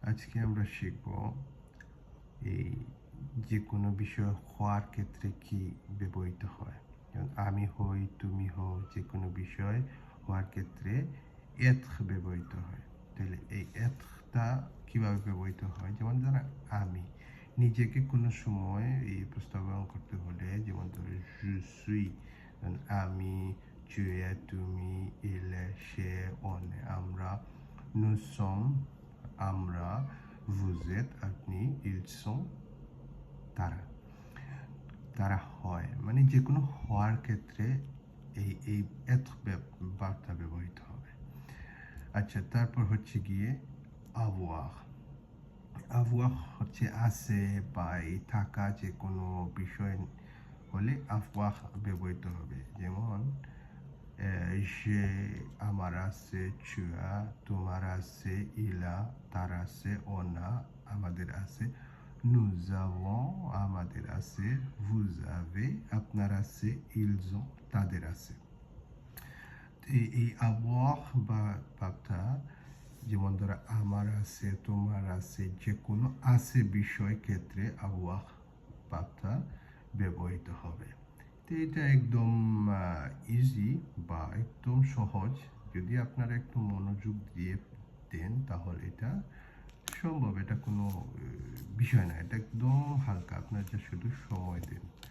আজকে আমরা শিখব এই যে কোনো বিষয় হওয়ার ক্ষেত্রে কি ব্যবহৃত হয়। যেমন আমি হই, তুমি হও, যে কোনো বিষয় হওয়ার ক্ষেত্রে être ব্যবহৃত হয়। তাহলে এই être-টা কীভাবে ব্যবহৃত হয়? যেমন ধরেন আমি নিজেকে কোনো সময় এই প্রস্তাবনা করতে হলে যেমন ধরো je suis, আমি, tu es, তুমি, il est, say, on est, আমরা, nous sommes, আমরা, vous êtes, আপনি, ils sont, তারা। তারা হয় মানে যে কোনো হওয়ার ক্ষেত্রে এই être ভার্বটা ব্যবহৃত হবে। আচ্ছা, তারপর হচ্ছে গিয়ে avoir। avoir হচ্ছে আছে বা এই থাকা, যে কোনো বিষয় হলে avoir ব্যবহৃত হবে। যেমন j'ai, আমার আছে, tu as, তোমার আছে, il a, তার আছে, on a, আমাদের আছে, nous avons, আমাদের আছে, vous avez, আপনার আছে, ils ont, তাদের আছে। এই avoir বা ভাবটা যেমন ধরো আমার আছে, তোমার আছে, যে কোনো আছে বিষয় ক্ষেত্রে avoir ভাবটা ব্যবহৃত হবে। তো এটা একদম ইজি বা একদম সহজ। যদি আপনারা একটু মনোযোগ দিয়ে দেন তাহলে এটা সম্ভব। এটা কোনো বিষয় না, এটা একদম হালকা, আপনার যা শুধু সময় দেন।